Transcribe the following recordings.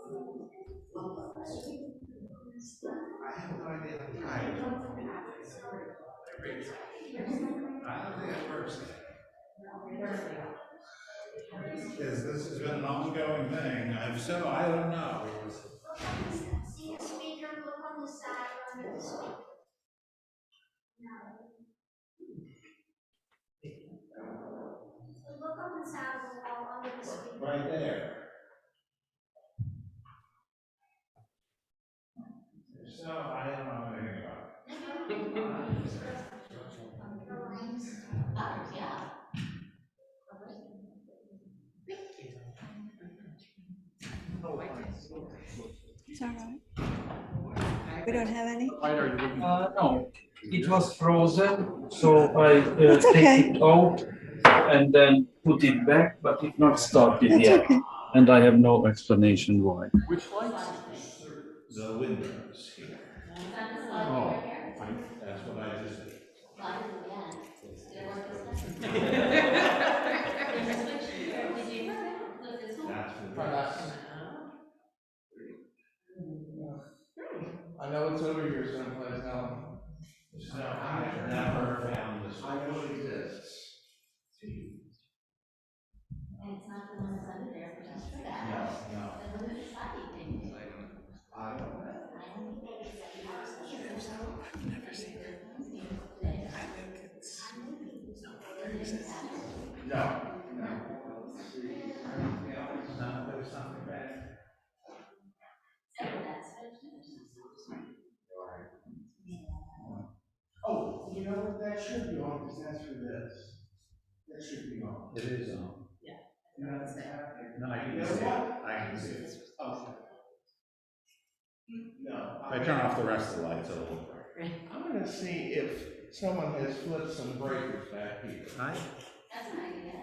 I have no idea how to try it. I don't think that works. Because this has been an ongoing thing. So I don't know. See a speaker, look on the side under the speaker. Look on the side of the wall under the speaker. Right there. So I don't know anything about it. Oh, yeah. It's all right. We don't have any? No, it was frozen, so I That's take okay. it out and then put it back, but it not started That's yet. okay. And I have no explanation why. Which lights? The windows here. Oh, That's what I just did. That's what I know it's over here someplace now. So I have never found this. I know it exists. And it's not the one that's under there, but just for that. No. Then what is the sliding thing? I don't know. I've never seen it. I think it's. No. There's something bad. Oh, you know what, that should be on, because that's for this. That should be on. It is on. No, it's happening. No, I can see it. I can see it. Okay. No. If I turn off the rest of the lights, it'll look bright. I'm gonna see if someone has flipped some breakers back here. Hi. That's an idea.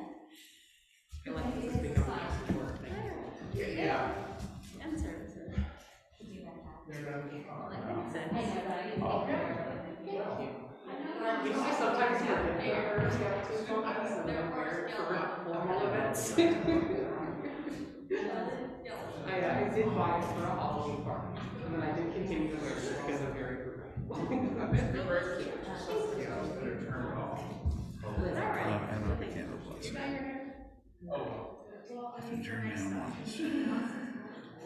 Yeah. And services. They're gonna be on. We see sometimes here, bears, somewhere for formal events. I did buy it for a Halloween party, and then I did continue to wear it because I'm very frugal. And I'll be candle plus. Turn down ones.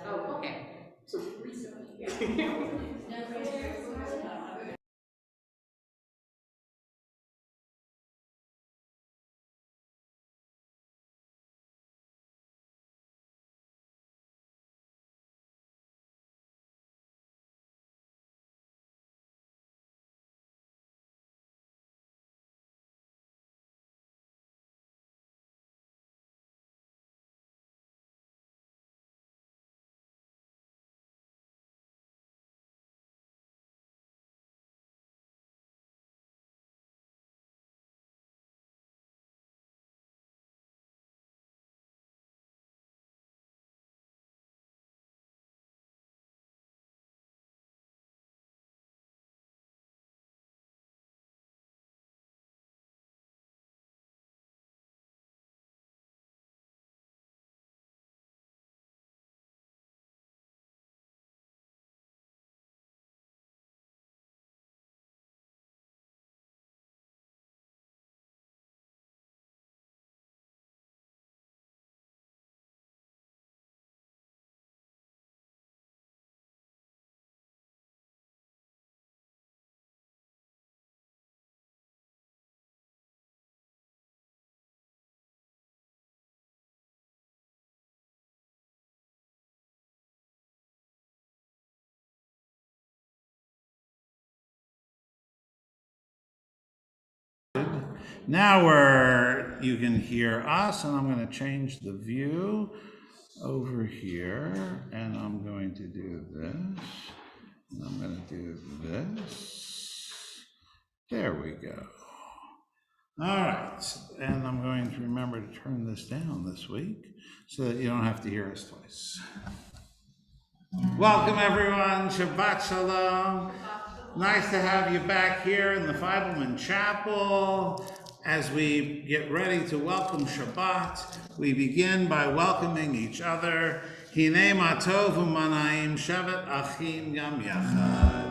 Oh, okay. So recently. Now you can hear us, and I'm going to change the view over here, and I'm going to do this, and I'm going to do this. There we go. All right, and I'm going to remember to turn this down this week so that you don't have to hear us twice. Welcome everyone, Shabbat Shalom. Nice to have you back here in the Feivelman Chapel. As we get ready to welcome Shabbat, we begin by welcoming each other Hine ma tov u'manayim Shabbat achim gam yachad.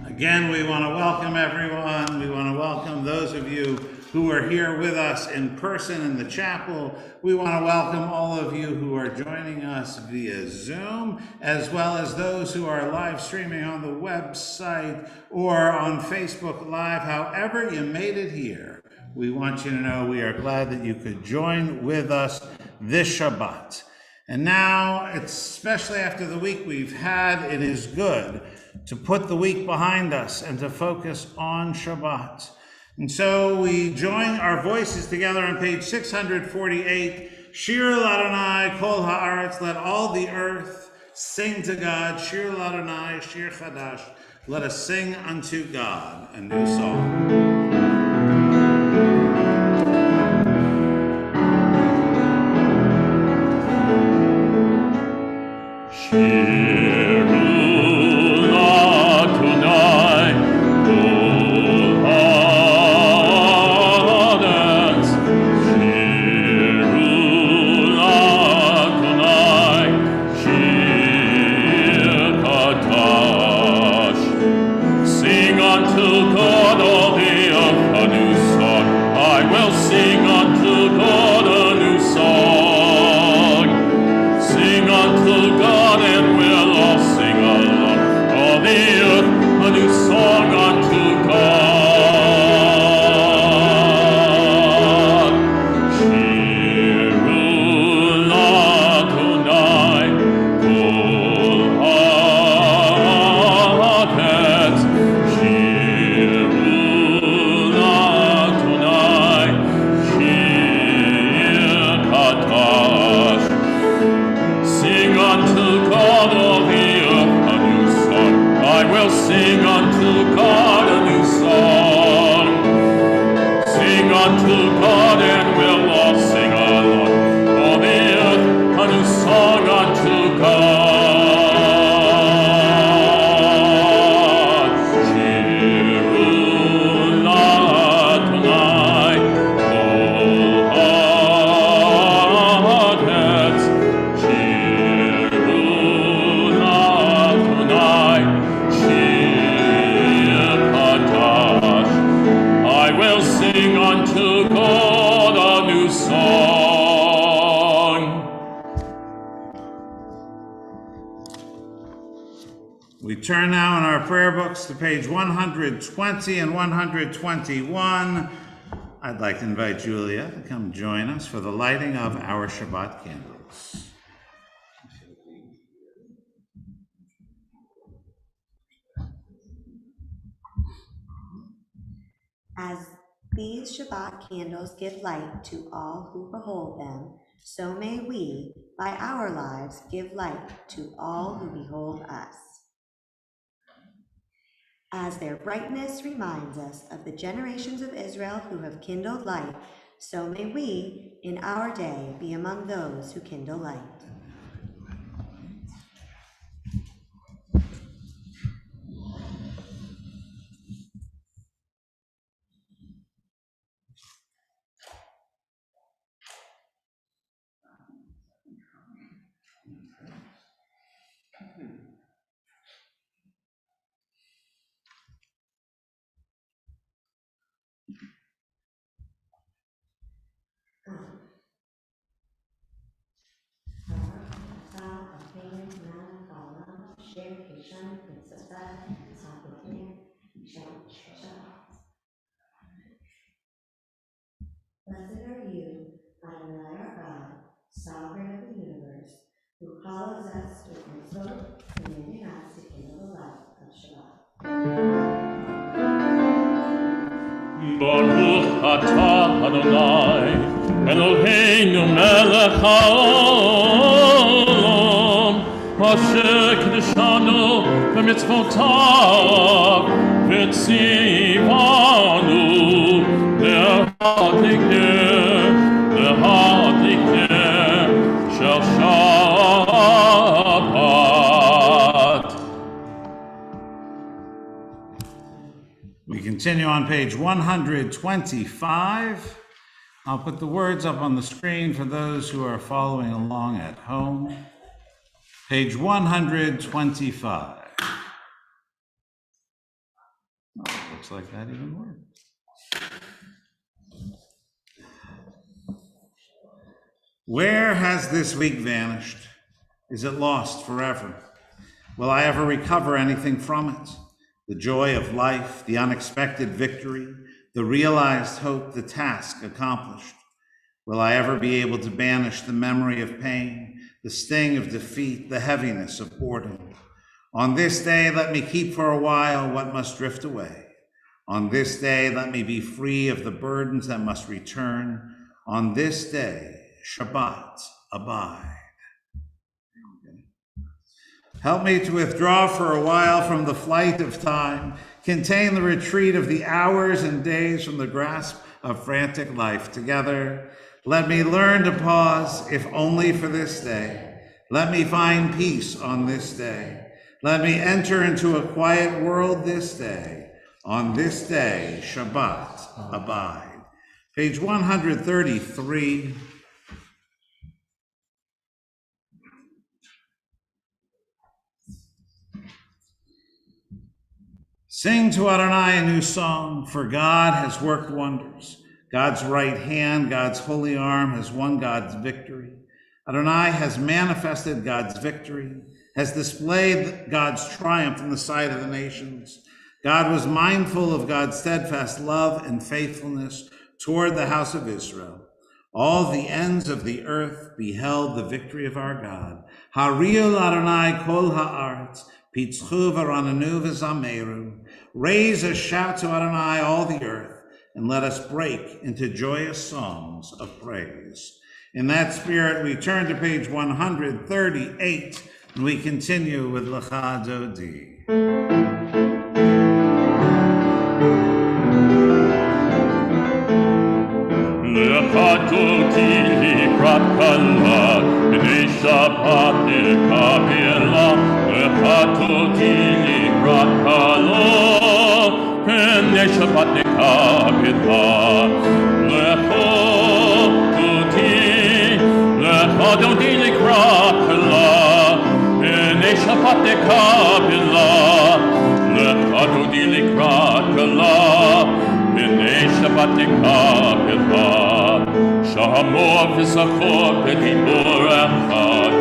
Again, we want to welcome everyone. We want to welcome those of you who are here with us in person in the chapel. We want to welcome all of you who are joining us via Zoom, as well as those who are live streaming on the website or on Facebook Live. However you made it here, we want you to know we are glad that you could join with us this Shabbat. And now, especially after the week we've had, it is good to put the week behind us and to focus on Shabbat. And so we join our voices together on page 648. Shir L'Adonai Kol Haaretz, let all the earth sing to God. Shir L'Adonai Shir Chadash, let us sing unto God a new song. We turn now in our prayer books to page 120 and 121. I'd like to invite Julia to come join us for the lighting of our Shabbat candles. As these Shabbat candles give light to all who behold them, so may we, by our lives, give light to all who behold us. As their brightness reminds us of the generations of Israel who have kindled light, so may we, in our day, be among those who kindle light. Blessed are you, Adonai our God, sovereign of the universe, who calls us with mitzvot, commanding us to kindle the light of Shabbat. Baruch atah Adonai, Eloheinu melech haolam, asher kiddushanu b'mitzvotav, v'tzivanu l'hadlikner shel Shabbat. We continue on page 125. I'll put the words up on the screen for those who are following along at home. Page 125. Oh, looks like that even worked. Where has this week vanished? Is it lost forever? Will I ever recover anything from it? The joy of life, the unexpected victory, the realized hope, the task accomplished. Will I ever be able to banish the memory of pain, the sting of defeat, the heaviness of boredom? On this day, let me keep for a while what must drift away. On this day, let me be free of the burdens that must return. On this day, Shabbat, abide. Help me to withdraw for a while from the flight of time, contain the retreat of the hours and days from the grasp of frantic life. Together, let me learn to pause, if only for this day. Let me find peace on this day. Let me enter into a quiet world this day. On this day, Shabbat, abide. Page 133. Sing to Adonai a new song, for God has worked wonders. God's right hand, God's holy arm has won God's victory. Adonai has manifested God's victory, has displayed God's triumph in the sight of the nations. God was mindful of God's steadfast love and faithfulness toward the house of Israel. All the ends of the earth beheld the victory of our God. Hariel Adonai kol haaretz, pitzchu v'rananu v'zameru. Raise a shout to Adonai, all the earth, and let us break into joyous songs of praise. In that spirit, we turn to page 138, and we continue with Lecha Dodi. Lecha Dodi likrat kala, b'nei Shabbat nekabela. Lecha Dodi likrat kala, b'nei Shabbat nekabela. Lecha Dodi likrat kala, b'nei Shabbat nekabela. Lecha Dodi likrat kala, b'nei Shabbat nekabela. Shamor v'zachor b'dibor echad,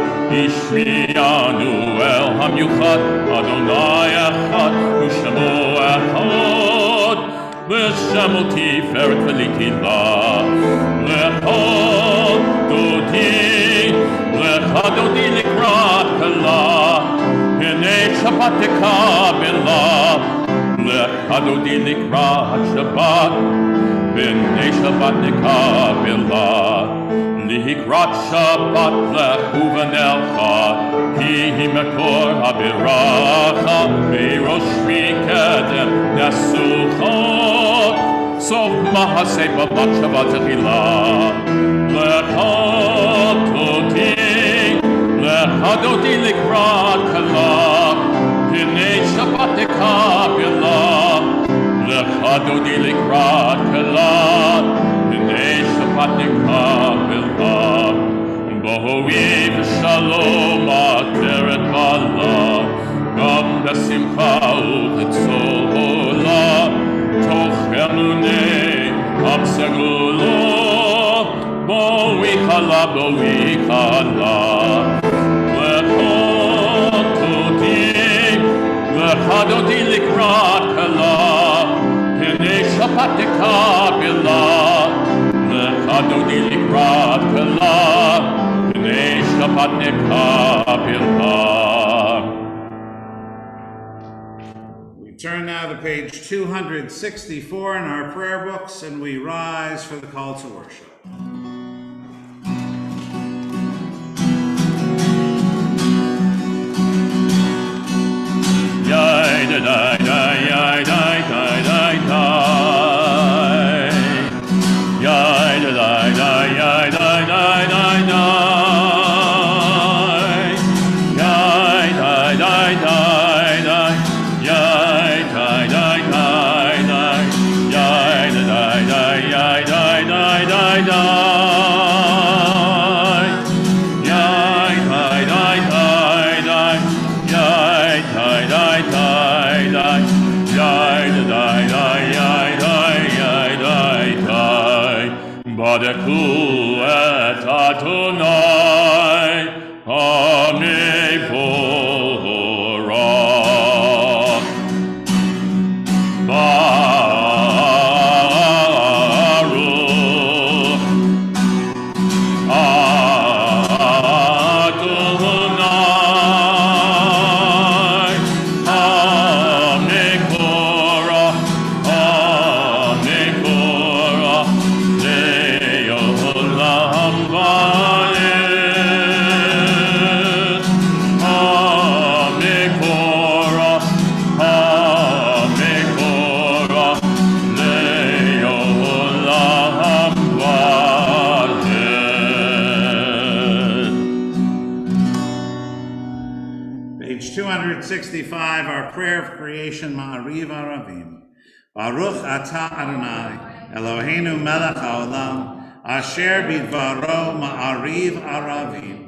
Ishmianu el hamyuchad, Adonai echad, u'shemo echad, v'shemo tiferet v'litila. Lecha Dodi likrat kala, b'nei Shabbat nekabela. Lechadodi likrat Shabbat, b'nei Shabbat nekabelah. Likrat Shabbat lechuvanelcha, ki mekor habiracha, v'rosh mikedem nesucha. Sof mahaseh b'bat Shabbat techilah. Lechadodi likrat kalah, b'nei Shabbat nekabelah. Lechadodi likrat kalah, b'nei Shabbat nekabelah. Bohui v'shalom ateret bala, gam b'simcha u'chetzol hola, toch emunei amsegulo. Bohui chala, lechadodi likrat kalah, b'nei Shabbat nekabelah. Lechadodi likrat kalah, b'nei Shabbat nekabelah. We turn now to page 264 in our prayer books, and we rise for the call to worship. Yai da da da yai da da da da. Yai da da da yai da da da da. Yai da da da da. Yai da da da da. Yai da da da yai da da da da. Badeku et Adonai Hamevorach. Baruch Adonai Hamevorach. Page 265, our prayer of creation, Ma'ariv Aravim. Baruch atah Adonai, Eloheinu melech haolam, asher bidvaro Ma'ariv Aravim,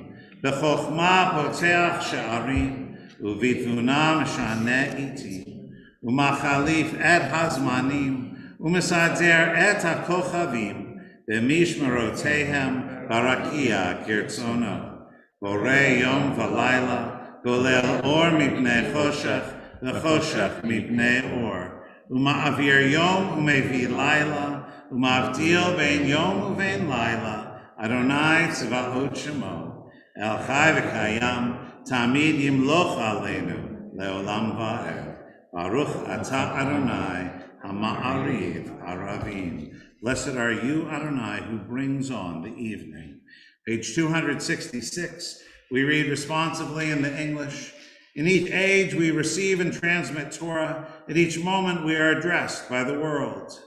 b'chokhmah poteach she'arim, u'vitvuna meshaneh itim, u'machalif et hazmanim, u'mesader et hakochavim, b'mishmerotehem barakia kirtzono, borei yom v'layla, golel or mipnei choshech, v'choshech mipnei or, uma'avir yom umevi laila, uma'avdil bein yom uvein laila, Adonai tzvaot shemo, el chai v'kayam, tamid yimloch aleinu, leolam va'ed. Baruch atah Adonai, hama'ariv aravim. Blessed are you, Adonai, who brings on the evening. Page 266. We read responsively in the English. In each age we receive and transmit Torah. At each moment we are addressed by the world.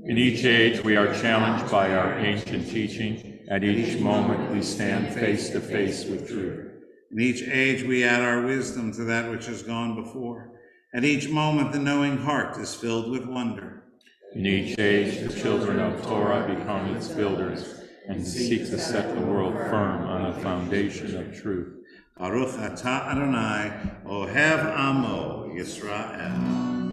In each age we are challenged by our ancient teaching. At each moment we stand face to face with truth. In each age we add our wisdom to that which has gone before. At each moment the knowing heart is filled with wonder. In each age the children of Torah become its builders and seek to set the world firm on a foundation of truth. Baruch atah Adonai, Ohev Amo Yisrael.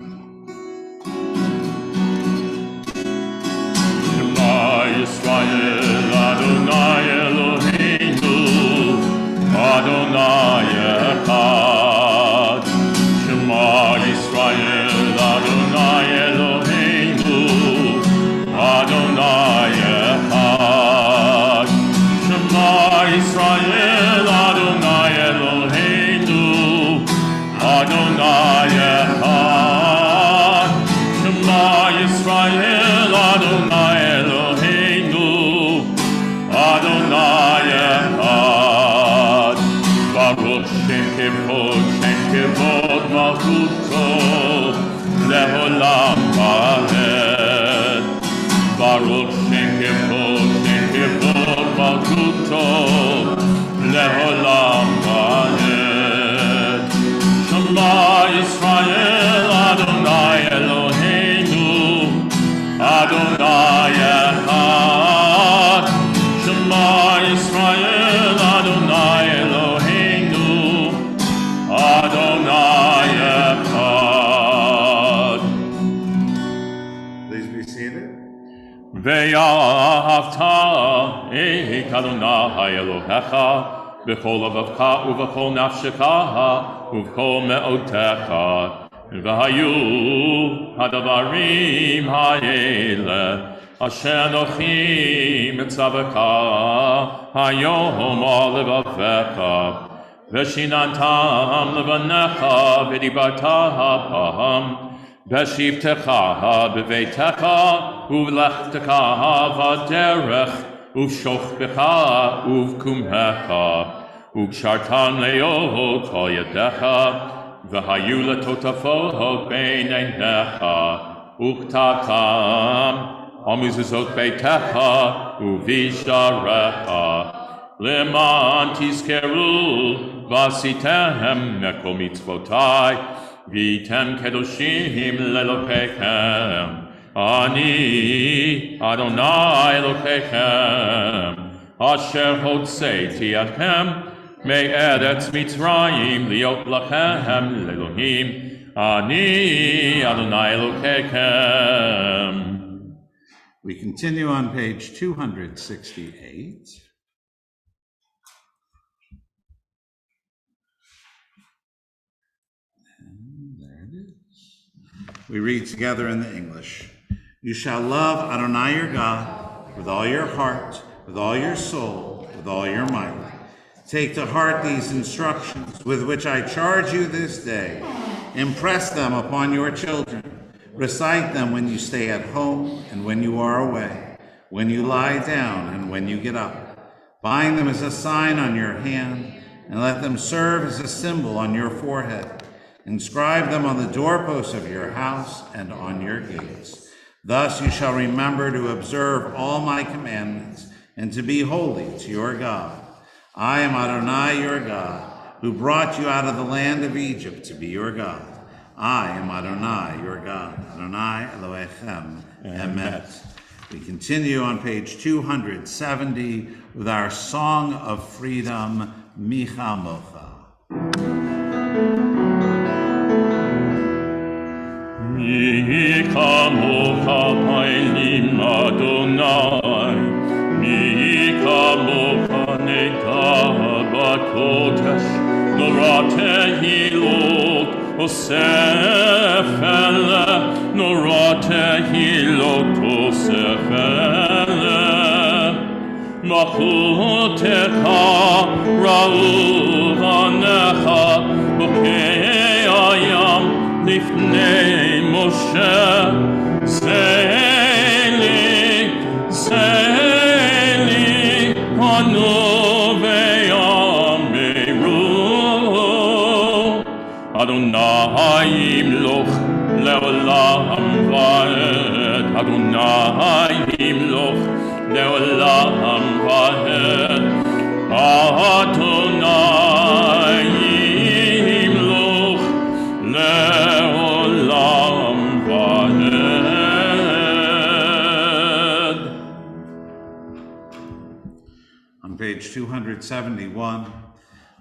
Shema Yisrael, Adonai Eloheinu, Adonai Echad. Shema Yisrael, Adonai Eloheinu, Adonai Echad. Shema Yisrael, Adonai Eloheinu, Adonai Echad. malchuto leolam vaed. Baruch Shem Kivod malchuto leolam vaed. Shema Yisrael Adonai Eloheinu Adonai Echad. Shema Yisrael Adonai Eloheinu Adonai Echad. Please be seated. Ve'ahavta et Adonai Elohecha b'chol levavcha u'b'chol nafshecha u'b'chol me'otecha v'hayu hadavarim ha'ele asher anochi mitzaveka hayom al levavecha v'shinantam levanecha v'dibarta ha'paham v'shivtecha b'veitecha u'lechtecha v'derech u'shochbecha u'vkumhecha u'kshartan le'oho kol yadecha v'hayu letotafo b'neinecha u'ktatam amizuzot beitecha u'visharecha leman tizkeru v'asitem mekol mitzvotai v'tem kedoshim lelokechem Ani Adonai Elokeichem Asher hotzeti atchem me'eretz Mitzrayim liot lachem le'Elohim Ani Adonai Elokeichem. We continue on page 268. And there it is. We read together in the English. You shall love Adonai your God with all your heart, with all your soul, with all your might. Take to heart these instructions with which I charge you this day. Impress them upon your children. Recite them when you stay at home and when you are away, when you lie down and when you get up. Bind them as a sign on your hand, and let them serve as a symbol on your forehead. Inscribe them on the doorposts of your house and on your gates. Thus you shall remember to observe all my commandments and to be holy to your God. I am Adonai your God, who brought you out of the land of Egypt to be your God. I am Adonai your God. Adonai Elohechem Emet. We continue on page 270 with our Song of Freedom, Micha Mocha. Mi kamocha pailim Adonai, mi kamocha neta bakotesh, norate hilot osefele, norate hilot osefele, machutecha ra'u vanecha, bokei ayam, Lifnei Moshe, Zeli, Zeli, Anu ve'yameru, Adonai imloch le'olam va'ed, Adonai imloch le'olam va'ed, Adonai imloch le'olam va'ed. On page 271,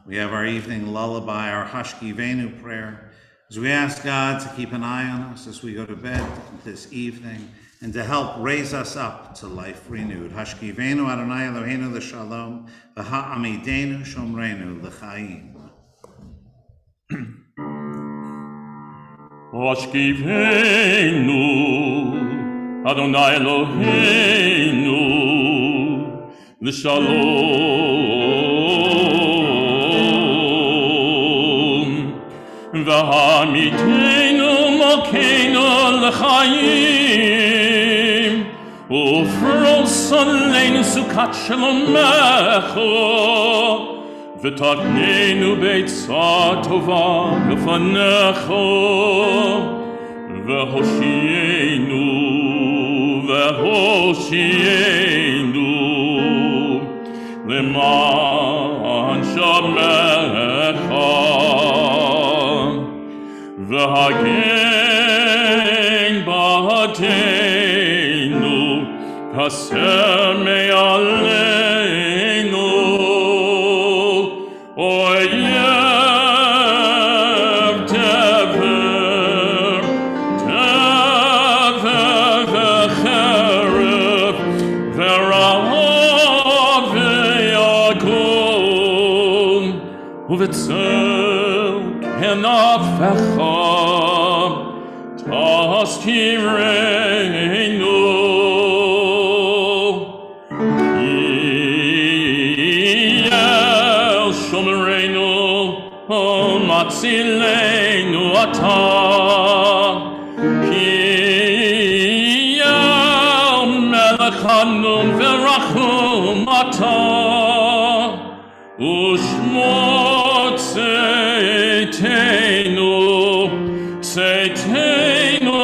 we have our evening lullaby, our Hashkivenu prayer, as we ask God to keep an eye on us as we go to bed this evening and to help raise us up to life renewed. Hashkivenu Adonai Eloheinu l'shalom, v'ha'amidenu shomrenu l'chaim. Hashkivenu Adonai Eloheinu l'shalom v'hamidenu malkeinu l'chaim ufros aleinu sukat shalomecho ותקננו בעצה טובה לפניך, והושיענו, למען שמך, והגן בעדנו, הסר מעלינו, אויב דבר וחרב, ורעב ויגון, ובצל כנפיך תזכירנו. מצילנו אתה, כי מלך חנון ורחום אתה, ושמו צאתנו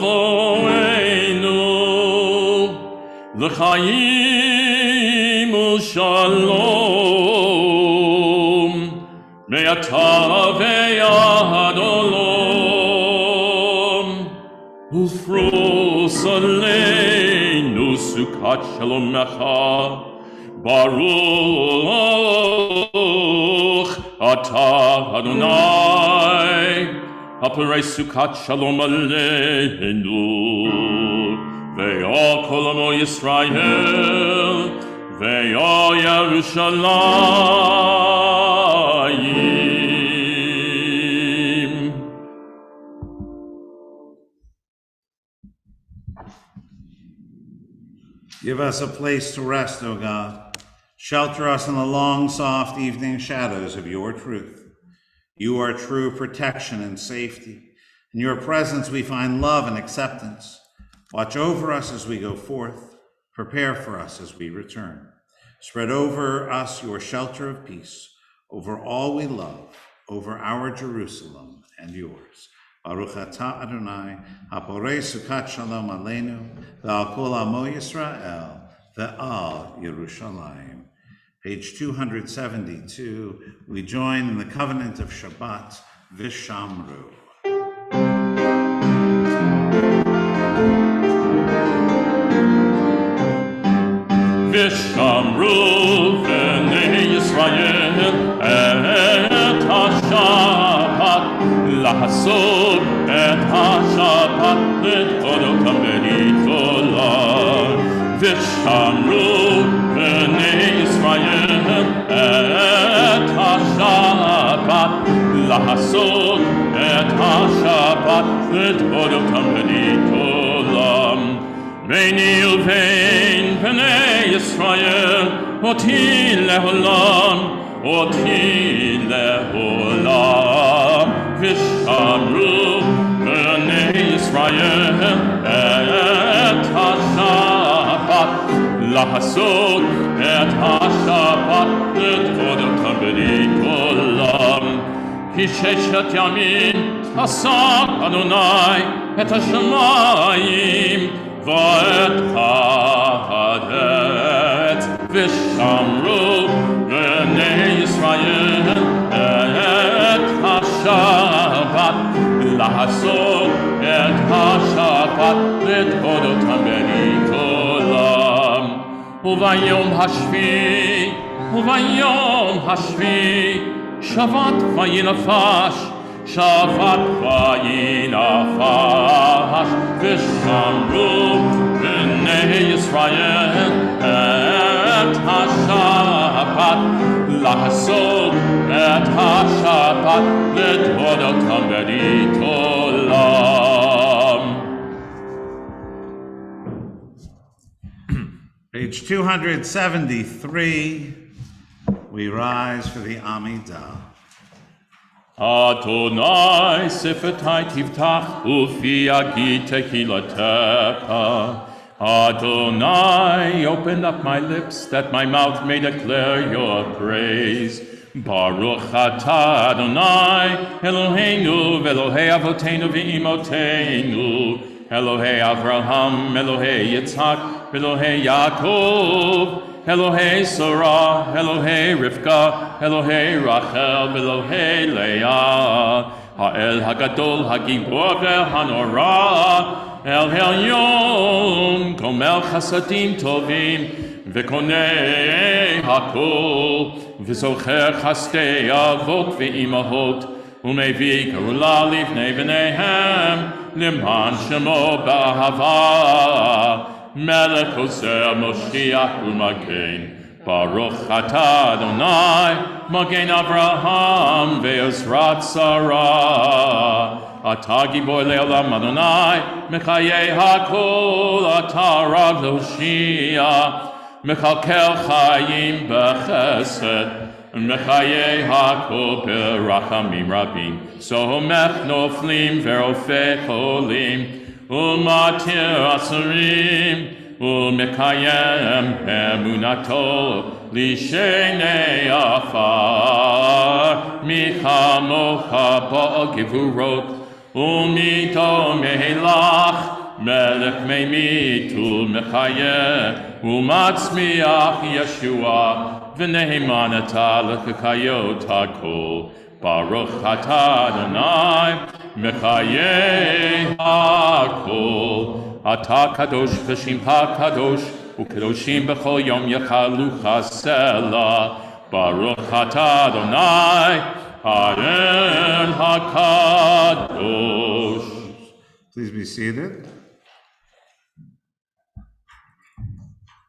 בואנו, לחיים ושלום, מעתה ועד עולם, ופרוס עלינו סוכת שלומך, ברוך אתה אדוני, הפורש סוכת שלום עלינו, ועל כל עמו ישראל, ועל ירושלים. Give us a place to rest, O God. Shelter us in the long, soft evening shadows of your truth. You are true protection and safety. In your presence we find love and acceptance. Watch over us as we go forth. Prepare for us as we return. Spread over us your shelter of peace, over all we love, over our Jerusalem and yours. Baruch atah Adonai, haporei sukat shalom aleinu, ve'al kol amo Yisrael, ve'al Yerushalayim. Page 272, we join in the covenant of Shabbat, Vishamru. Vishamru b'nei Yisrael et ha-Shabbat, לעשות את השבת לדורותם ולגדולה. ושמרו בני ישראל את השבת, לעשות את השבת לדורותם ולגדולה. ביני ובין בני ישראל אותי לעולם, אותי לעולם. ושמרו בני ישראל את השבת, לעשות את השבת לדורותם ולגדולה. כי ששת ימים עשה אדוני את השמיים ואת הארץ, ושמרו בני ישראל את השבת, לעשות את השבת לדורותם ולגדולה. וביום השביעי שבת וינפש, שבת וינפש. ושמרו בני ישראל את השבת, לעשות את השבת לדורותם ולגדולה. Page 273, we rise for the Amidah. Adonai שפתי תפתח ופי יגיד תהילתך, Adonai, open up my lips, that my mouth may declare your praise. Baruch atah Adonai, Eloheinu, Elohei Avotenu v'Imotenu, Elohei Avraham, Elohei Yitzhak, Elohei Yaakov, Elohei Sarah, Elohei Rivka, Elohei Rachel, Elohei Leah, Ha'el Hagadol, Hagibor Hanorah, El Elyon, Gomel Chasadim Tovim, V'konei Hakol, V'zocher Chastei Avot V'imahot, Umevi Gerula Livnei B'neihem, Liman Shemo B'ahava, Melech Ozer Moshiach U'Magen, Baruch atah Adonai, Magen Avraham Ve'ezrat Sarah. Atah Gibor Le'olam Adonai, Mechayei HaKol, Atah Rav Loshia, Mechalkel Chayim B'Chesed, Mechayei HaKol B'Rachamim Rabim, Somech Noflim Ve'Rofei Cholim, U'Matir Asarim, U'Mekayem Emunato, Lishenei Afar, Michamocha Ba'Gevurot, Umito mehelach, melech meimitu mechayeh, umatzmiach Yeshua, v'nehimanata l'chakayot hakol, Baruch atah Adonai, mechayeh hakol, atah kadosh v'shimcha kadosh, u'kadoshim b'chol yom yachalucha selah, Baruch atah Adonai, Ha'el HaKadosh. Please be seated.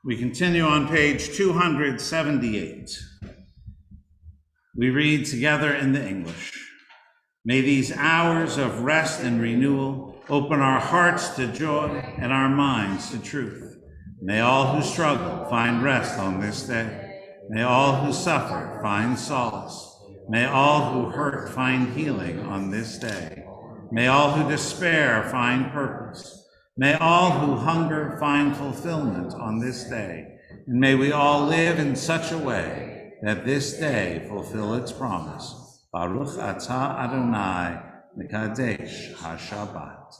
We continue on page 278. We read together in the English. May these hours of rest and renewal open our hearts to joy and our minds to truth. May all who struggle find rest on this day. May all who suffer find solace. May all who hurt find healing on this day. May all who despair find purpose. May all who hunger find fulfillment on this day. And may we all live in such a way that this day fulfill its promise. Baruch atah Adonai, Mekadesh HaShabbat.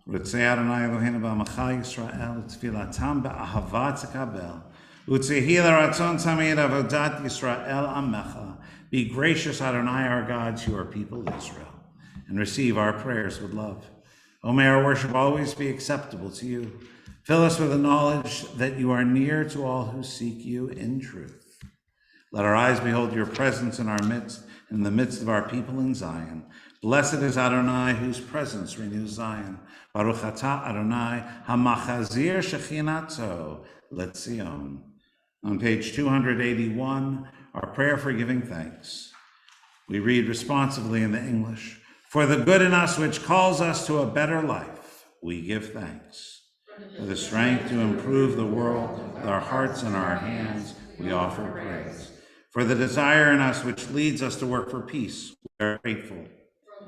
Ritzei Adonai Eloheinu b'Amachal Yisrael, Tfilatam b'Ahava tkabel. Utzehi l'ratzon tamid avodat Yisrael amecha. Be gracious, Adonai, our God, to your people Israel, and receive our prayers with love. O may our worship always be acceptable to you. Fill us with the knowledge that you are near to all who seek you in truth. Let our eyes behold your presence in our midst, in the midst of our people in Zion. Blessed is Adonai, whose presence renews Zion. Baruch atah Adonai, hamachazir shechinato letzion. On page 281, our prayer for giving thanks. We read responsively in the English. For the good in us which calls us to a better life, we give thanks. For the strength to improve the world with our hearts and our hands, we offer praise. For the desire in us which leads us to work for peace, we are grateful.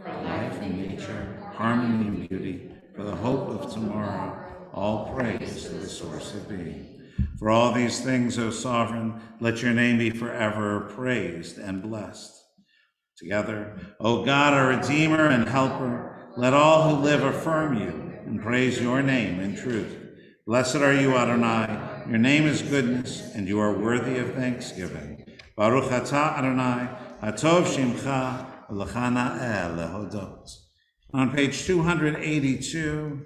For life and nature, harmony and beauty, for the hope of tomorrow, all praise to the source of being. For all these things, O Sovereign, let your name be forever praised and blessed. Together, O God, our Redeemer and Helper, let all who live affirm you and praise your name in truth. Blessed are you, Adonai. Your name is goodness, and you are worthy of thanksgiving. Baruch atah Adonai, hatov shimcha, v'lechana el lehodot. On page 282,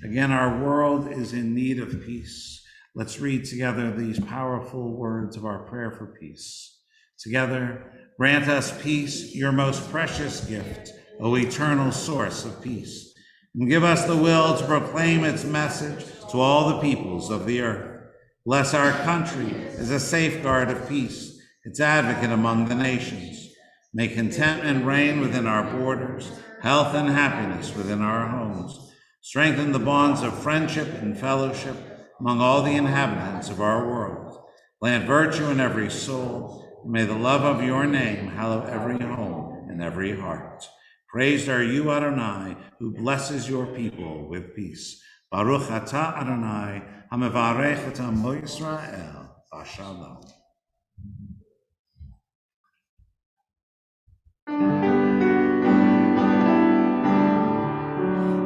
again, our world is in need of peace. Let's read together these powerful words of our prayer for peace. Together, grant us peace, your most precious gift, O eternal source of peace, and give us the will to proclaim its message to all the peoples of the earth. Bless our country as a safeguard of peace, its advocate among the nations. May contentment reign within our borders, health and happiness within our homes. Strengthen the bonds of friendship and fellowship among all the inhabitants of our world. Plant virtue in every soul, and may the love of your name hallow every home and every heart. Praised are you, Adonai, who blesses your people with peace. Baruch atah Adonai, hamevarech et amo Yisrael, Shalom.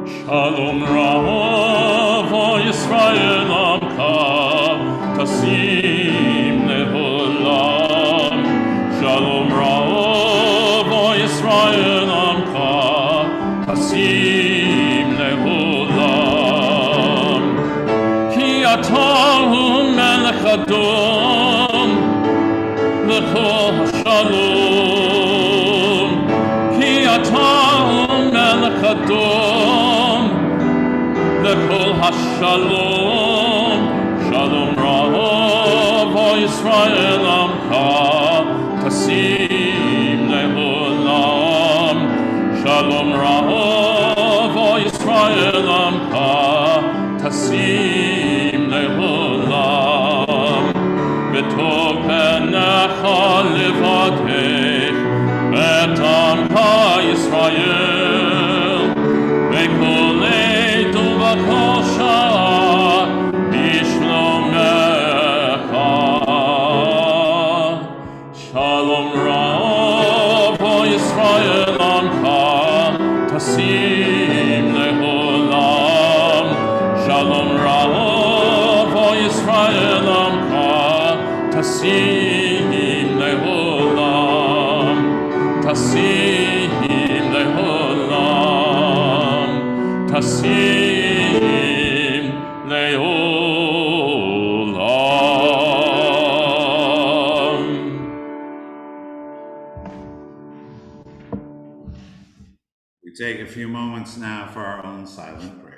Shalom Rav Yisrael Amcha Tasim Leholam. Shalom Rav Yisrael Amcha Tasim Leholam. Ki atah Melech Adom L'chol Shalom. Ki atah Melech Adom L'kol hashalom. Shalom Rav Yisrael Amcha Tasim Leholam. Shalom Rav Yisrael Amcha Tasim Leholam. V'tov penecha levadech et Amcha Yisrael v'kol v'kol sha'ah bishlomecha. Shalom Rav Yisrael Amcha Tasim Leholam. Shalom Rav Yisrael Amcha Tasim Leholam. Tasim Leholam. Tasim Leolam. We take a few moments now for our own silent prayers.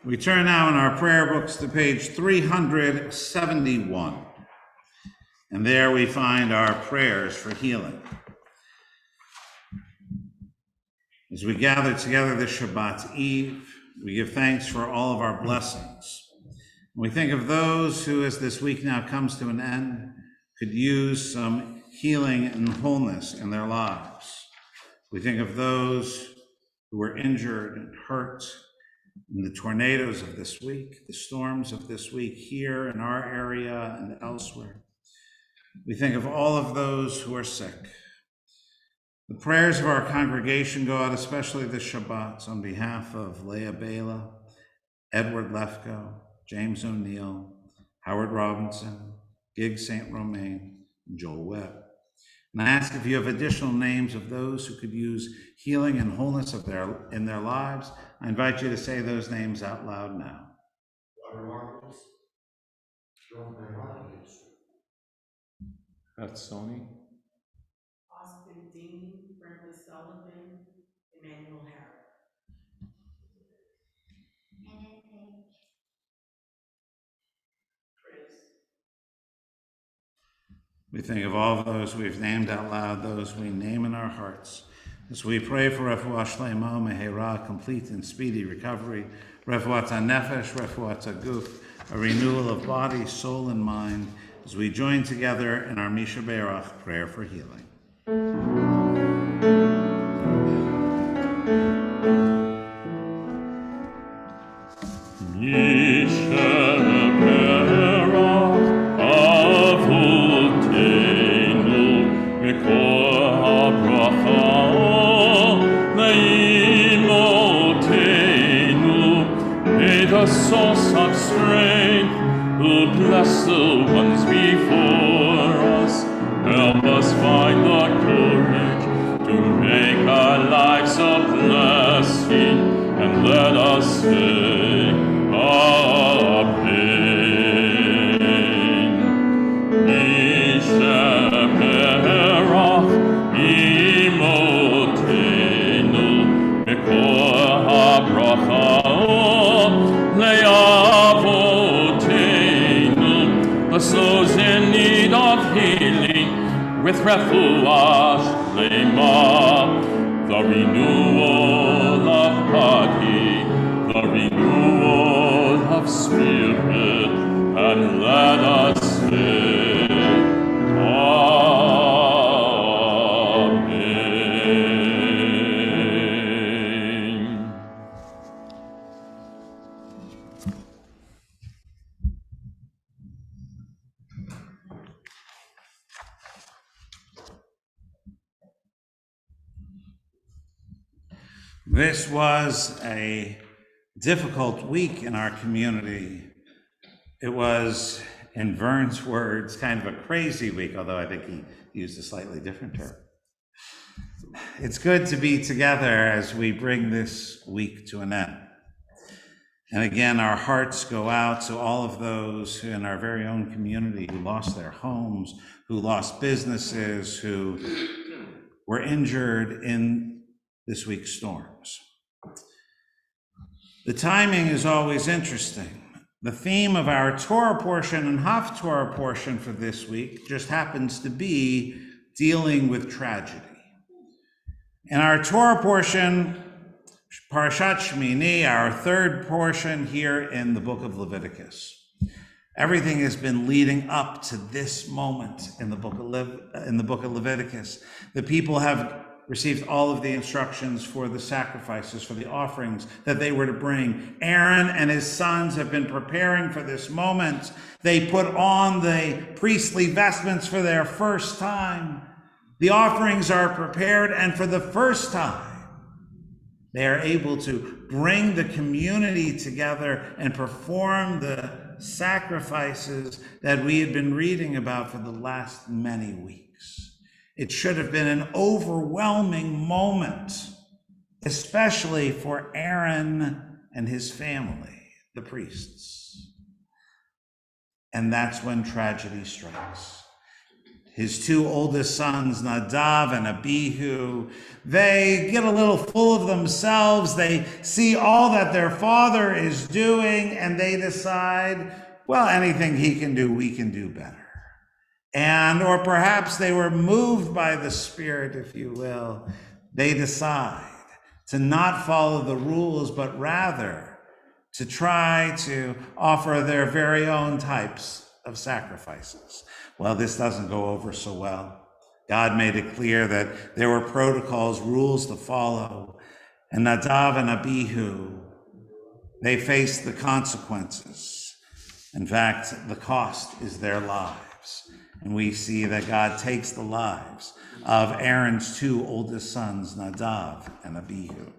We turn now in our prayer books to page 371. And there we find our prayers for healing. As we gather together this Shabbat Eve, we give thanks for all of our blessings. We think of those who, as this week now comes to an end, could use some healing and wholeness in their lives. We think of those who were injured and hurt in the tornadoes of this week, the storms of this week here in our area and elsewhere. We think of all of those who are sick. The prayers of our congregation go out, especially this Shabbat, on behalf of Leah Bela, Edward Lefko, James O'Neill, Howard Robinson, Gig St. Romain, and Joel Webb. And I ask if you have additional names of those who could use healing and wholeness in their lives. I invite you to say those names out loud now. That's Sony. Austin Dean, Brentley Sullivan, Emmanuel Harris. And then Paige. Chris. We think of all those we've named out loud, those we name in our hearts. As we pray for Refuah Shlema Mehera, complete and speedy recovery, Refuat HaNefesh, Refuat HaGuf, a renewal of body, soul, and mind, as we join together in our Misha Berach prayer for healing. Source of strength, who bless the ones before us, help us find the courage to make our lives a blessing, and let us say Amen. Yisheperach imotenu mikor habracha those in need of healing with refuah shlema, the renewal of body, the renewal of spirit, and let us say Amen. This was a difficult week in our community. It was, in Vern's words, kind of a crazy week, although I think he used a slightly different term. It's good to be together as we bring this week to an end. And again, our hearts go out to all of those in our very own community who lost their homes, who lost businesses, who were injured in this week's storms. The timing is always interesting. The theme of our Torah portion and Haftorah portion for this week just happens to be dealing with tragedy. In our Torah portion, Parashat Shmini, our third portion here in the book of Leviticus, everything has been leading up to this moment in the book of Leviticus. The people have received all of the instructions for the sacrifices, for the offerings that they were to bring. Aaron and his sons have been preparing for this moment. They put on the priestly vestments for their first time. The offerings are prepared, and for the first time, they are able to bring the community together and perform the sacrifices that we had been reading about for the last many weeks. It should have been an overwhelming moment, especially for Aaron and his family, the priests. And that's when tragedy strikes. His two oldest sons, Nadav and Abihu, they get a little full of themselves. They see all that their father is doing, and they decide, well, anything he can do, we can do better. Or perhaps they were moved by the Spirit, if you will. They decide to not follow the rules, but rather to try to offer their very own types of sacrifices. Well, this doesn't go over so well. God made it clear that there were protocols, rules to follow, and Nadav and Abihu, they faced the consequences. In fact, the cost is their lives. And we see that God takes the lives of Aaron's two oldest sons, Nadav and Abihu.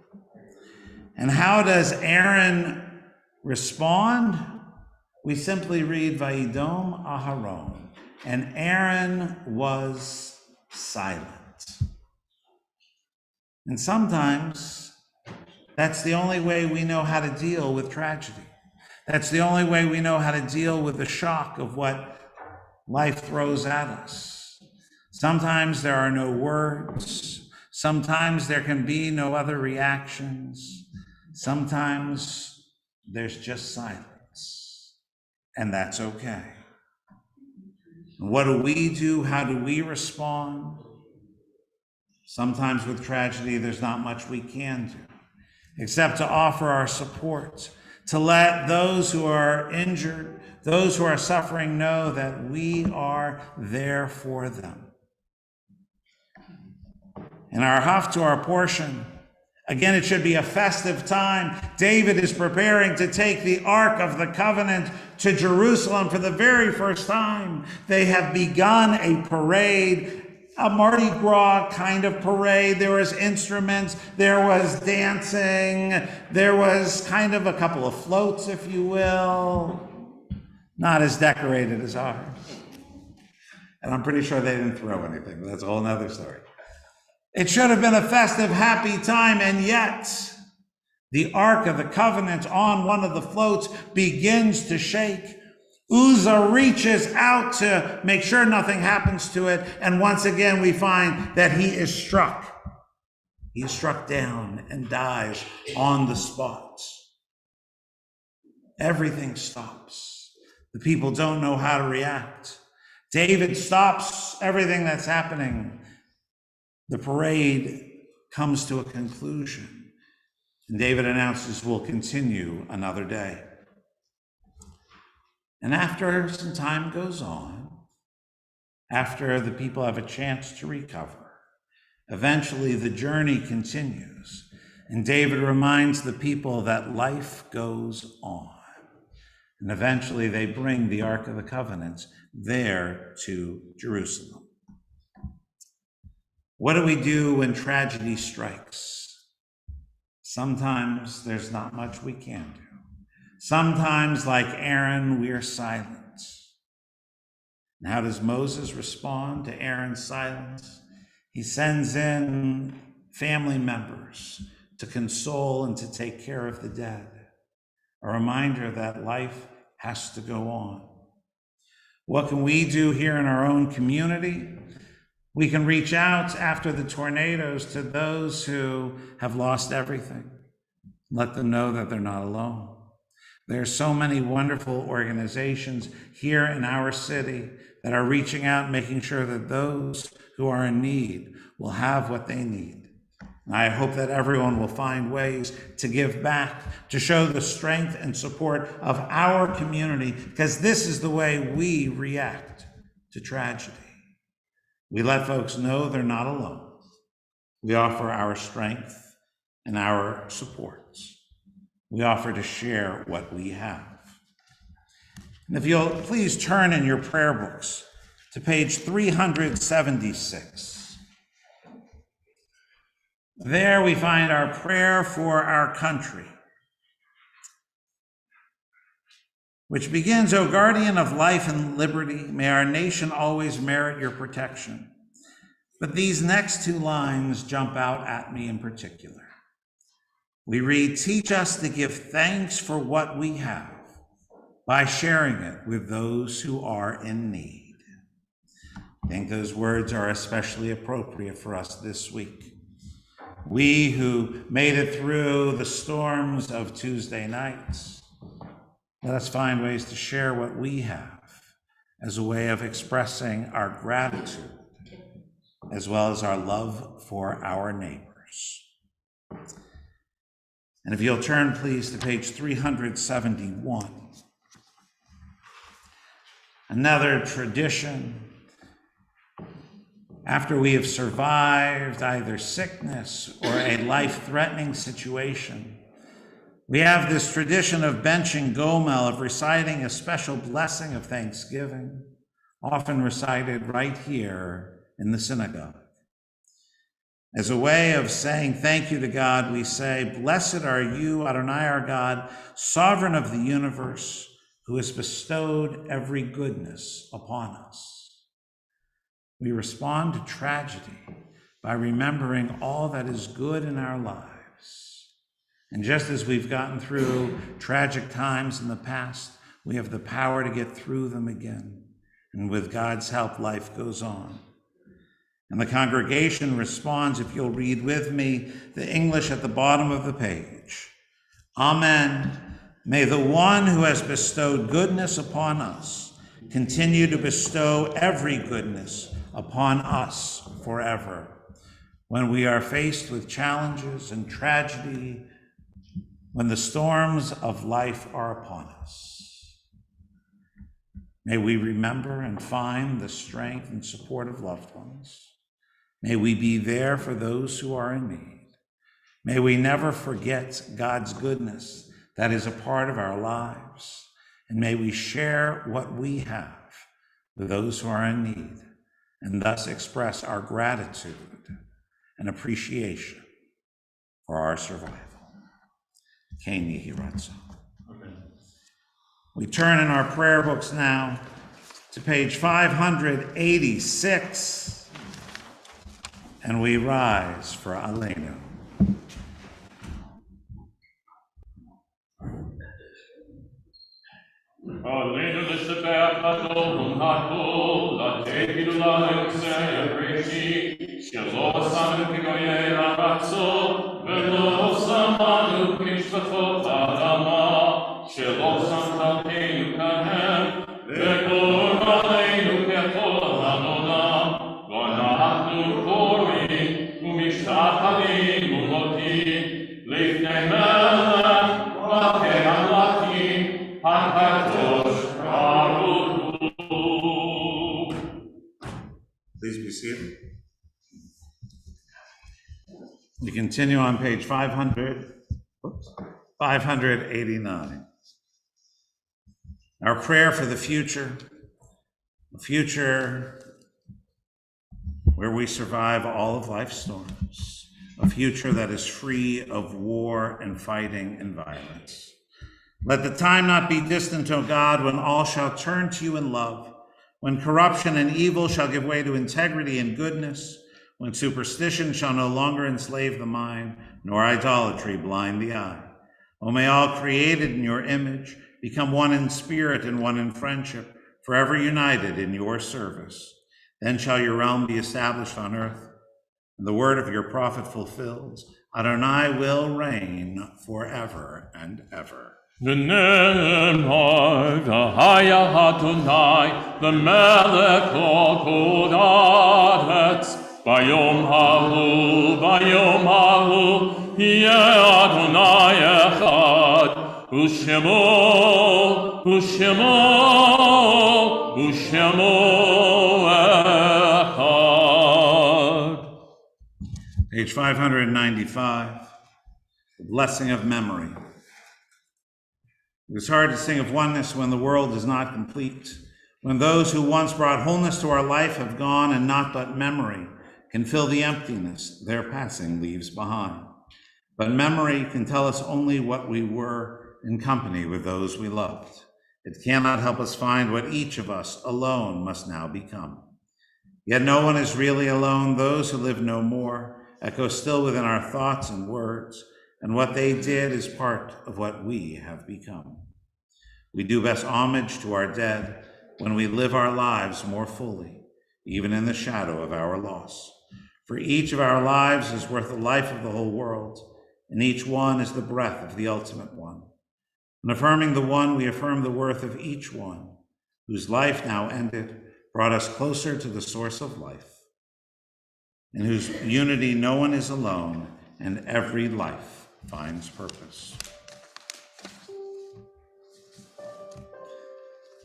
And how does Aaron respond? We simply read, Vayidom Aharon, and Aaron was silent. And sometimes that's the only way we know how to deal with tragedy. That's the only way we know how to deal with the shock of what life throws at us. Sometimes there are no words. Sometimes there can be no other reactions. Sometimes there's just silence, and that's okay. And what do we do? How do we respond? Sometimes with tragedy, there's not much we can do, except to offer our support, to let those who are injured, those who are suffering, know that we are there for them. In our Haftorah portion, again, it should be a festive time. David is preparing to take the Ark of the Covenant to Jerusalem for the very first time. They have begun a parade, a Mardi Gras kind of parade. There was instruments, there was dancing, there was kind of a couple of floats, if you will. Not as decorated as ours. And I'm pretty sure they didn't throw anything, but that's a whole nother story. It should have been a festive, happy time, and yet the Ark of the Covenant on one of the floats begins to shake. Uzzah reaches out to make sure nothing happens to it, and once again we find that he is struck. He is struck down and dies on the spot. Everything stops. The people don't know how to react. David stops everything that's happening. The parade comes to a conclusion, and David announces we'll continue another day. And after some time goes on, after the people have a chance to recover, eventually the journey continues, and David reminds the people that life goes on. And eventually they bring the Ark of the Covenant there to Jerusalem. What do we do when tragedy strikes? Sometimes there's not much we can do. Sometimes, like Aaron, we are silent. And how does Moses respond to Aaron's silence? He sends in family members to console and to take care of the dead. A reminder that life has to go on. What can we do here in our own community? We can reach out after the tornadoes to those who have lost everything. Let them know that they're not alone. There are so many wonderful organizations here in our city that are reaching out and making sure that those who are in need will have what they need. And I hope that everyone will find ways to give back, to show the strength and support of our community, because this is the way we react to tragedy. We let folks know they're not alone. We offer our strength and our supports. We offer to share what we have. And if you'll please turn in your prayer books to page 376. There we find our prayer for our country, which begins, O guardian of life and liberty, may our nation always merit your protection. But these next two lines jump out at me in particular. We read, teach us to give thanks for what we have by sharing it with those who are in need. I think those words are especially appropriate for us this week. We who made it through the storms of Tuesday nights, let us find ways to share what we have as a way of expressing our gratitude, as well as our love for our neighbors. And if you'll turn, please, to page 371. Another tradition. After we have survived either sickness or a life-threatening situation, we have this tradition of benching Gomel, of reciting a special blessing of thanksgiving, often recited right here in the synagogue. As a way of saying thank you to God, we say, "Blessed are you, Adonai our God, sovereign of the universe, who has bestowed every goodness upon us." We respond to tragedy by remembering all that is good in our lives. And just as we've gotten through tragic times in the past, we have the power to get through them again. And with God's help, life goes on. And the congregation responds, if you'll read with me, the English at the bottom of the page. Amen. May the one who has bestowed goodness upon us continue to bestow every goodness upon us forever. When we are faced with challenges and tragedy, when the storms of life are upon us, may we remember and find the strength and support of loved ones. May we be there for those who are in need. May we never forget God's goodness that is a part of our lives. And may we share what we have with those who are in need, and thus express our gratitude and appreciation for our survival. Ken Yehi Ratzon. We turn in our prayer books now to page 586, and we rise for Aleinu. Aleinu l'shebech Adon ha'kol, l'tehilu lanu kseh rechi, shelo samanu k'goyei ha'ratzo, v'lo samanu k'mishpatot ha'adama, shelo samtalkeinu kahem, v'kor aleinu k'kol ha'olam, v'anachnu korim, u'mishtachavim u'motim, lifnei melech, v'kei amlakim, Please be seated. We continue on page 589. Our prayer for the future, a future where we survive all of life's storms, a future that is free of war and fighting and violence. Let the time not be distant, O God, when all shall turn to you in love, when corruption and evil shall give way to integrity and goodness, when superstition shall no longer enslave the mind, nor idolatry blind the eye. O may all created in your image become one in spirit and one in friendship, forever united in your service. Then shall your realm be established on earth, and the word of your prophet fulfilled. Adonai will reign forever and ever. V'ne'emar v'haya Adonai v'melech lo kol haaretz bayom hahu yeh Adonai echad u'shemo echad. Page 595, the blessing of memory. It is hard to sing of oneness when the world is not complete, when those who once brought wholeness to our life have gone and not but memory can fill the emptiness their passing leaves behind. But memory can tell us only what we were in company with those we loved. It cannot help us find what each of us alone must now become. Yet no one is really alone. Those who live no more echo still within our thoughts and words, and what they did is part of what we have become. We do best homage to our dead when we live our lives more fully, even in the shadow of our loss. For each of our lives is worth the life of the whole world, and each one is the breath of the ultimate one. In affirming the one, we affirm the worth of each one, whose life now ended brought us closer to the source of life, in whose unity no one is alone, and every life finds purpose.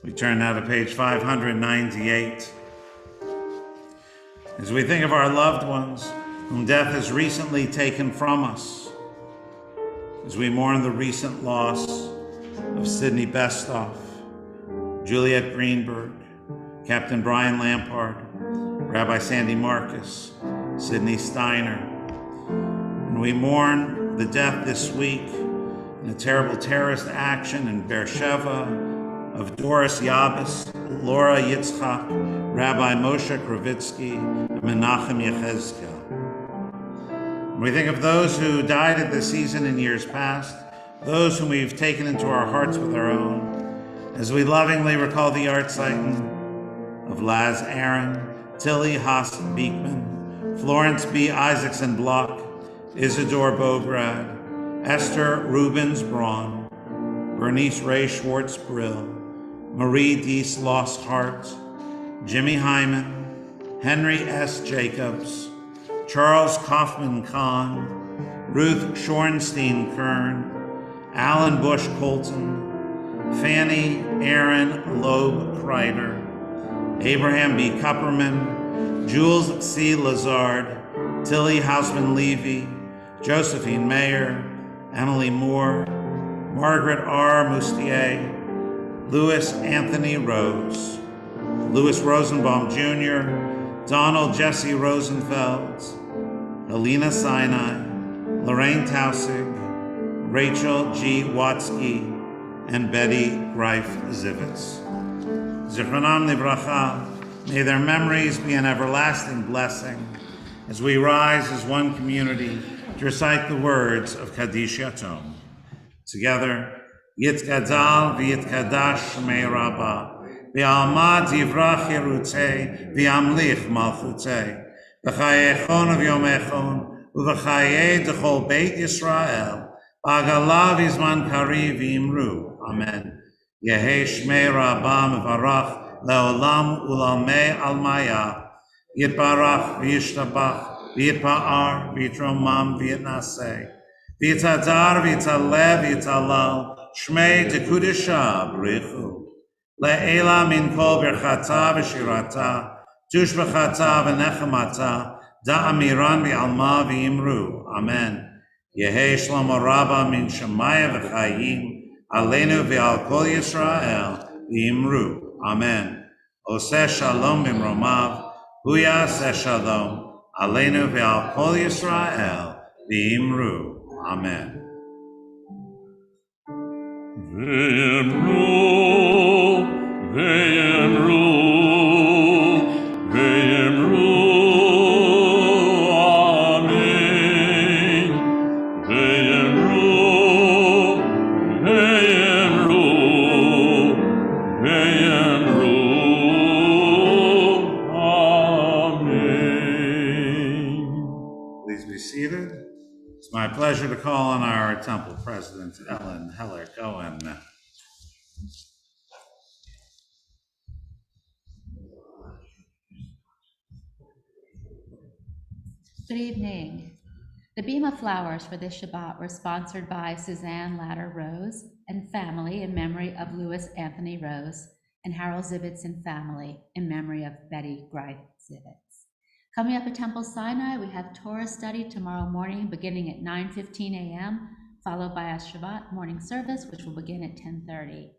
We turn now to page 598. As we think of our loved ones whom death has recently taken from us, as we mourn the recent loss of Sidney Bestoff, Juliet Greenberg, Captain Brian Lampard, Rabbi Sandy Marcus, Sidney Steiner. And we mourn the death this week in a terrible terrorist action in Beersheba of Doris Yabis, Laura Yitzchak, Rabbi Moshe Kravitsky, and Menachem Yechezkel. We think of those who died at this season in years past, those whom we've taken into our hearts with our own, as we lovingly recall the Artzeiten of Laz Aaron, Tilly Haas Beekman, Florence B. Isaacson Block, Isidore Bograd, Esther Rubens Braun, Bernice Ray Schwartz Brill, Marie D. Sloss Hart, Jimmy Hyman, Henry S. Jacobs, Charles Kaufman Kahn, Ruth Shorenstein Kern, Alan Bush Colton, Fanny Aaron Loeb Kreider, Abraham B. Kupperman, Jules C. Lazard, Tilly Hausman Levy, Josephine Mayer, Emily Moore, Margaret R. Moustier, Louis Anthony Rose, Louis Rosenbaum Jr., Donald Jesse Rosenfeld, Helena Sinai, Lorraine Tausig, Rachel G. Watsky, and Betty Greif Zivitz. Zichronam Livracha, may their memories be an everlasting blessing as we rise as one community to recite the words of Kaddish Yatom. Together, Yitgadal v'yitkadash shmei Rabbah, v'alma divrach yerutei, v'amlich malchutei, v'chayechon v'yomechon, u'v'chayei d'chol beit Yisrael, v'agalav izman kari v'imru. Amen. Yehi shmei Rabbah mevarach leolam u'lalmei almaya, yitbarach v'yishtabach, v'yitpa'ar v'yitromam v'yitnaseh, v'yitadar v'yitalev v'yitalal, Shmei Tekudisha B'richu, Le'ela min kol berchata v'shirata, tushbechata v'nechemata, da'amiran v'alma v'imru. Amen. Yehi Shlomo Rabba min Shemaya v'chayim, aleinu v'al kol Yisrael v'imru. Amen. Oseh shalom b'mromav, hu yaseh shalom, aleinu v'al kol Yisrael v'imru. Amen. Ve'emru, ve'emru, ve'emru, amen. Ve'emru, ve'emru, ve'emru, amen. Please be seated. It's my pleasure to call on our temple president, Ellen Heller Cohen. Good evening. The Bima flowers for this Shabbat were sponsored by Suzanne Latter Rose and family in memory of Louis Anthony Rose, and Harold Zivitz and family in memory of Betty Greif Zivitz. Coming up at Temple Sinai, we have Torah study tomorrow morning beginning at 9:15 a.m., followed by a Shabbat morning service, which will begin at 10:30.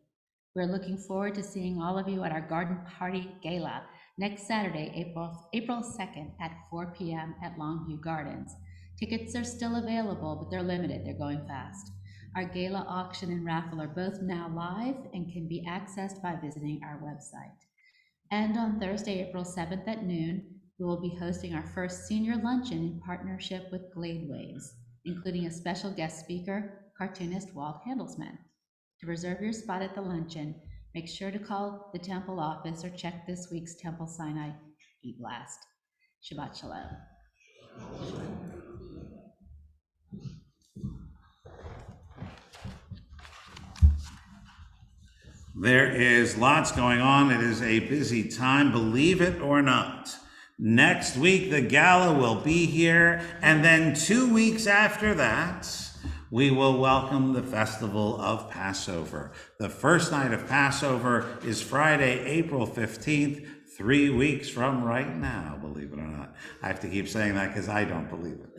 We're looking forward to seeing all of you at our Garden Party Gala next Saturday, April 2nd at 4 p.m. at Longview Gardens. Tickets are still available, but they're limited. They're going fast. Our gala auction and raffle are both now live and can be accessed by visiting our website. And on Thursday, April 7th at noon, we will be hosting our first senior luncheon in partnership with Glade Waves, including a special guest speaker, cartoonist Walt Handelsman. To reserve your spot at the luncheon, make sure to call the temple office or check this week's Temple Sinai e-blast. Shabbat Shalom. There is lots going on. It is a busy time, believe it or not. Next week, the gala will be here, and then 2 weeks after that, we will welcome the festival of Passover. The first night of Passover is Friday, April 15th, 3 weeks from right now, believe it or not. I have to keep saying that because I don't believe it.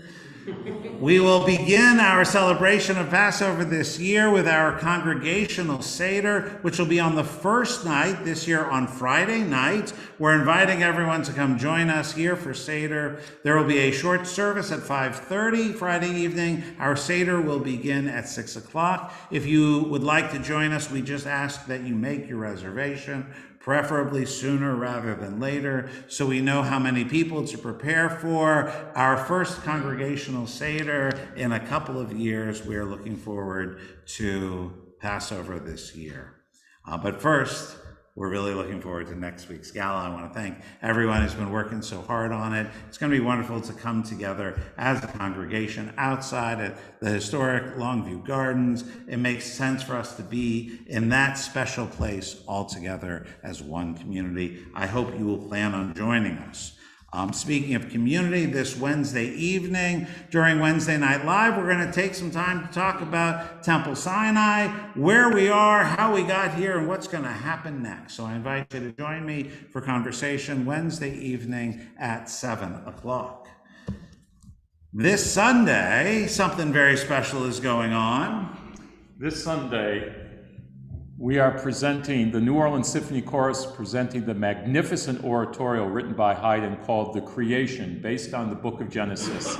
We will begin our celebration of Passover this year with our congregational Seder, which will be on the first night this year on Friday night. We're inviting everyone to come join us here for Seder. There will be a short service at 5:30 Friday evening. Our Seder will begin at 6 o'clock. If you would like to join us, we just ask that you make your reservation, preferably sooner rather than later, so we know how many people to prepare for our first congregational Seder in a couple of years. We are looking forward to Passover this year. But first, we're really looking forward to next week's gala. I want to thank everyone who's been working so hard on it. It's going to be wonderful to come together as a congregation outside at the historic Longview Gardens. It makes sense for us to be in that special place all together as one community. I hope you will plan on joining us. Speaking of community, this Wednesday evening, during Wednesday Night Live, we're going to take some time to talk about Temple Sinai, where we are, how we got here, and what's going to happen next. So I invite you to join me for conversation Wednesday evening at 7 o'clock. This Sunday, something very special is going on. This Sunday, we are presenting, the New Orleans Symphony Chorus presenting the magnificent oratorio written by Haydn called The Creation, based on the book of Genesis.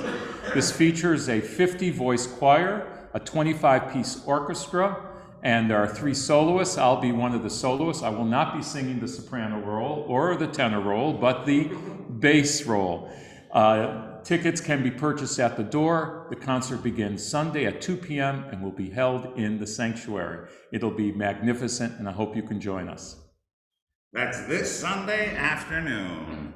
This features a 50-voice choir, a 25-piece orchestra, and there are 3 soloists. I'll be one of the soloists. I will not be singing the soprano role or the tenor role, but the bass role. Tickets can be purchased at the door. The concert begins Sunday at 2 p.m. and will be held in the sanctuary. It'll be magnificent, and I hope you can join us. That's this Sunday afternoon.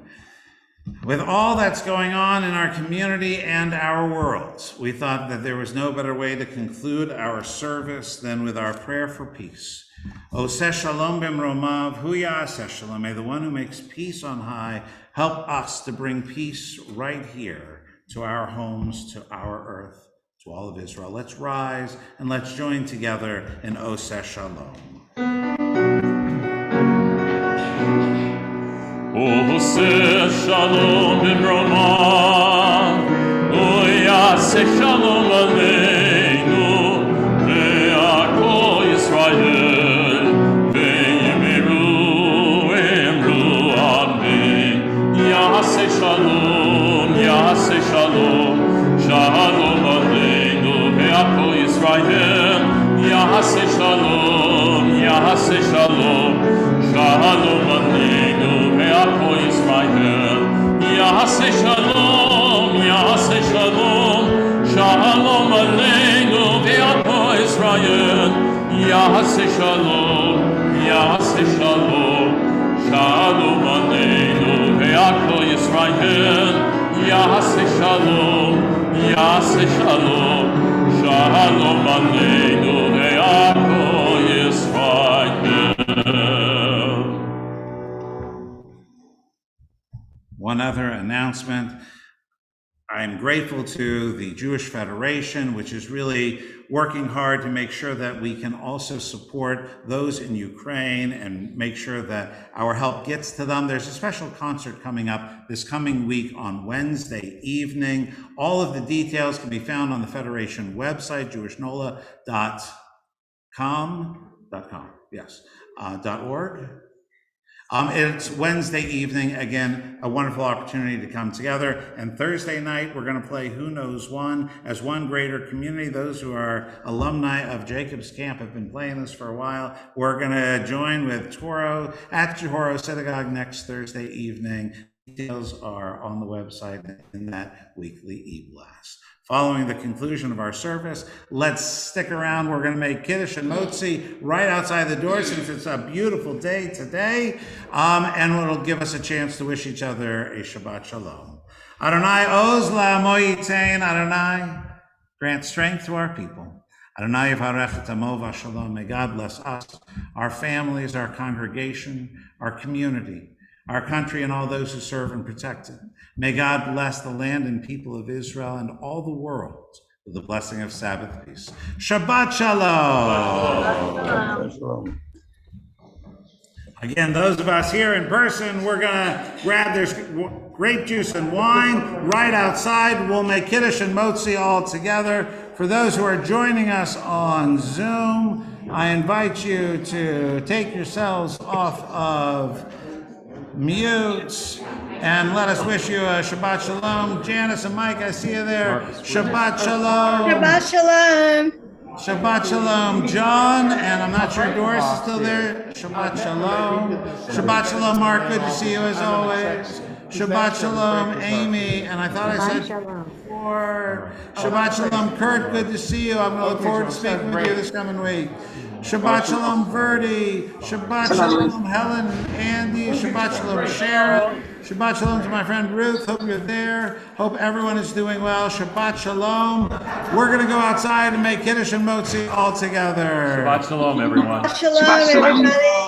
With all that's going on in our community and our world, we thought that there was no better way to conclude our service than with our prayer for peace. Oseh shalom b'mromav, hu ya'aseh shalom. May the one who makes peace on high help us to bring peace right here to our homes, to our earth, to all of Israel. Let's rise and let's join together in Oseh shalom. Oseh shalom b'mromav, hu ya'aseh shalom aleinu, ve'akol Yisrael. Shalom, Yaseh Shalom, Shalom Aleinu, ve'akol Yisrael. Yaseh Shalom, Yaseh Shalom, Shalom Aleinu, ve'akol Yisrael. Yaseh Shalom, Yaseh Shalom, Shalom Aleinu, ve'akol Yisrael. Yaseh Shalom, Yaseh Shalom, Shalom Aleinu, ve'akol Yisrael. Yaseh Shalom, Yaseh Shalom, Shalom Aleinu, ve'akol Yisrael. One other announcement. I'm grateful to the Jewish Federation, which is really working hard to make sure that we can also support those in Ukraine and make sure that our help gets to them. There's a special concert coming up this coming week on Wednesday evening. All of the details can be found on the Federation website, jewishnola.org. It's Wednesday evening, again, a wonderful opportunity to come together. And Thursday night, we're going to play Who Knows One as one greater community. Those who are alumni of Jacob's Camp have been playing this for a while. We're going to join with Toro at Toro Synagogue next Thursday evening. Details are on the website in that weekly e-blast. Following the conclusion of our service, let's stick around. We're going to make Kiddush and Motzi right outside the door since it's a beautiful day today. And it'll give us a chance to wish each other a Shabbat Shalom. Adonai oz la'amo yitein. Adonai, grant strength to our people. Adonai yivarech et amo v'shalom. May God bless us, our families, our congregation, our community, our country, and all those who serve and protect it. May God bless the land and people of Israel and all the world with the blessing of Sabbath peace. Shabbat Shalom. Again, those of us here in person, we're gonna grab, there's grape juice and wine right outside. We'll make Kiddush and Motzi all together. For those who are joining us on Zoom, I invite you to take yourselves off of mute and let us wish you a Shabbat Shalom. Janice and Mike, I see you there. Shabbat Shalom. Shabbat Shalom. Shabbat Shalom, John, and I'm not sure Doris is still there. Shabbat Shalom. Shabbat Shalom, Mark, good to see you as always. Shabbat Shalom, Amy, and I thought I said before. Shabbat Shalom, Kurt, good to see you. I'm going to look forward to speaking with you this coming week. Shabbat Shalom, Verdi. Shabbat Shalom, Helen, Andy. Shabbat Shalom, Sharon. Shabbat Shalom to my friend Ruth. Hope you're there. Hope everyone is doing well. Shabbat Shalom. We're going to go outside and make Kiddush and Motzi all together. Shabbat Shalom, everyone. Shabbat Shalom, everybody.